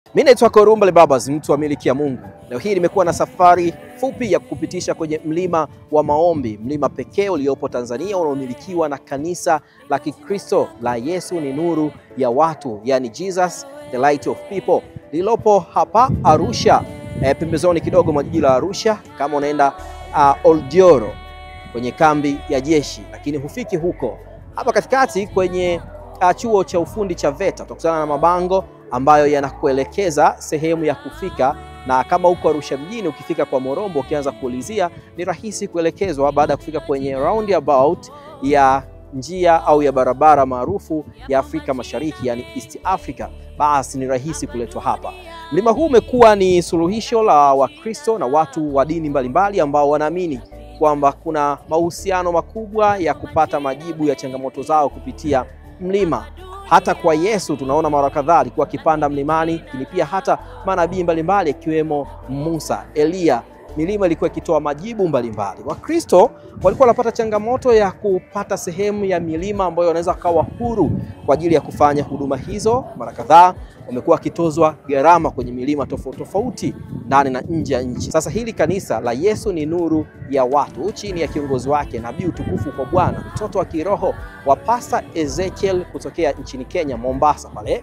Mimi naitwa Korumbale Babas, mtu wa miliki ya Mungu. Leo hii nimekuwa na safari fupi ya kukupitisha kwenye mlima wa maombi, mlima pekee uliopo Tanzania unaomilikiwa na kanisa la Kikristo la Yesu ni nuru ya watu, yani Jesus the Light of People, lililopo hapa Arusha, pembezoni kidogo mwa jiji la Arusha. Kama unaenda Oljoro kwenye kambi ya jeshi, lakini hufiki huko. Hapa katikati kwenye chuo cha ufundi cha VETA utakutana na mabango ambayo yanakuelekeza sehemu ya kufika, na kama uko Arusha mjini ukifika kwa Morombo ukianza kuulizia ni rahisi kuelekezwa. Baada ya kufika kwenye roundabout ya njia au ya barabara maarufu ya Afrika Mashariki, yani East Africa, basi ni rahisi kuletwa hapa. Mlima huu umekuwa ni suluhisho la Wakristo na watu wa dini mbalimbali ambao wanaamini kwamba kuna mahusiano makubwa ya kupata majibu ya changamoto zao kupitia mlima. Hata kwa Yesu tunaona mara kadhaa alikuwa akipanda mlimani, lakini pia hata manabii mbalimbali ikiwemo Musa, Elia, milima ilikuwa ikitoa majibu mbalimbali. Wakristo walikuwa wanapata changamoto ya kupata sehemu ya milima ambayo wanaweza kuwa huru kwa ajili ya kufanya huduma hizo. Mara kadhaa wamekuwa wakitozwa gharama kwenye milima tofauti tofauti ndani na nje ya nchi. Sasa hili kanisa la Yesu ni nuru ya watu chini ya kiongozi wake Nabii Utukufu kwa Bwana, mtoto wa kiroho wa Pastor Ezekiel kutokea nchini Kenya, Mombasa pale.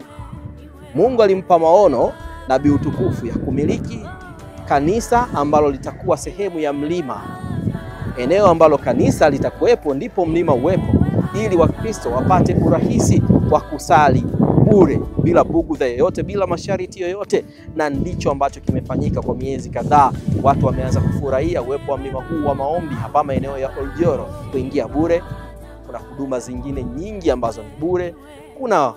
Mungu alimpa maono Nabii Utukufu ya kumiliki kanisa ambalo litakuwa sehemu ya mlima. Eneo ambalo kanisa litakuwepo ndipo mlima uwepo, ili Wakristo wapate urahisi wa kusali bure bila bugudha yoyote, bila masharti yoyote. Na ndicho ambacho kimefanyika kwa miezi kadhaa. Watu wameanza kufurahia uwepo wa mlima huu wa maombi hapa maeneo ya Oljoro. Kuingia bure, kuna huduma zingine nyingi ambazo ni bure. Kuna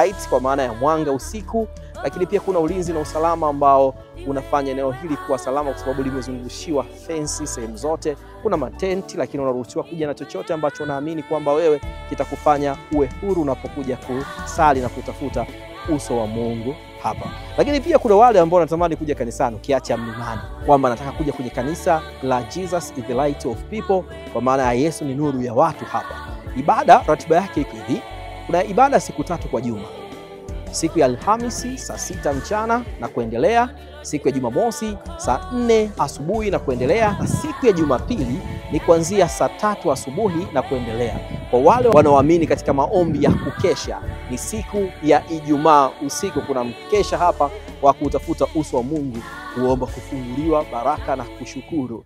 lights kwa maana ya mwanga usiku, lakini pia kuna ulinzi na usalama ambao unafanya eneo hili kuwa salama kwa sababu limezungushiwa fence sehemu zote. Kuna matenti, lakini unaruhusiwa kuja na chochote ambacho unaamini kwamba wewe kitakufanya uwe huru unapokuja kusali na kutafuta uso wa Mungu hapa. Lakini pia kuna wale ambao wanatamani kuja kanisani ukiacha mlimani, kwamba nataka kuja kwenye kanisa la Jesus is the Light of People, kwa maana ya Yesu ni nuru ya watu hapa. Ibada ratiba yake iko hivi. Kuna ibada siku 3 kwa juma. Siku ya Alhamisi saa 6 mchana na kuendelea, siku ya Jumamosi saa 4 asubuhi na kuendelea, na siku ya Jumapili ni kuanzia saa 3 asubuhi na kuendelea. Kwa wale wanaoamini katika maombi ya kukesha, ni siku ya Ijumaa usiku kuna mkesha hapa wa kutafuta uso wa Mungu, kuomba kufunguliwa baraka na kushukuru.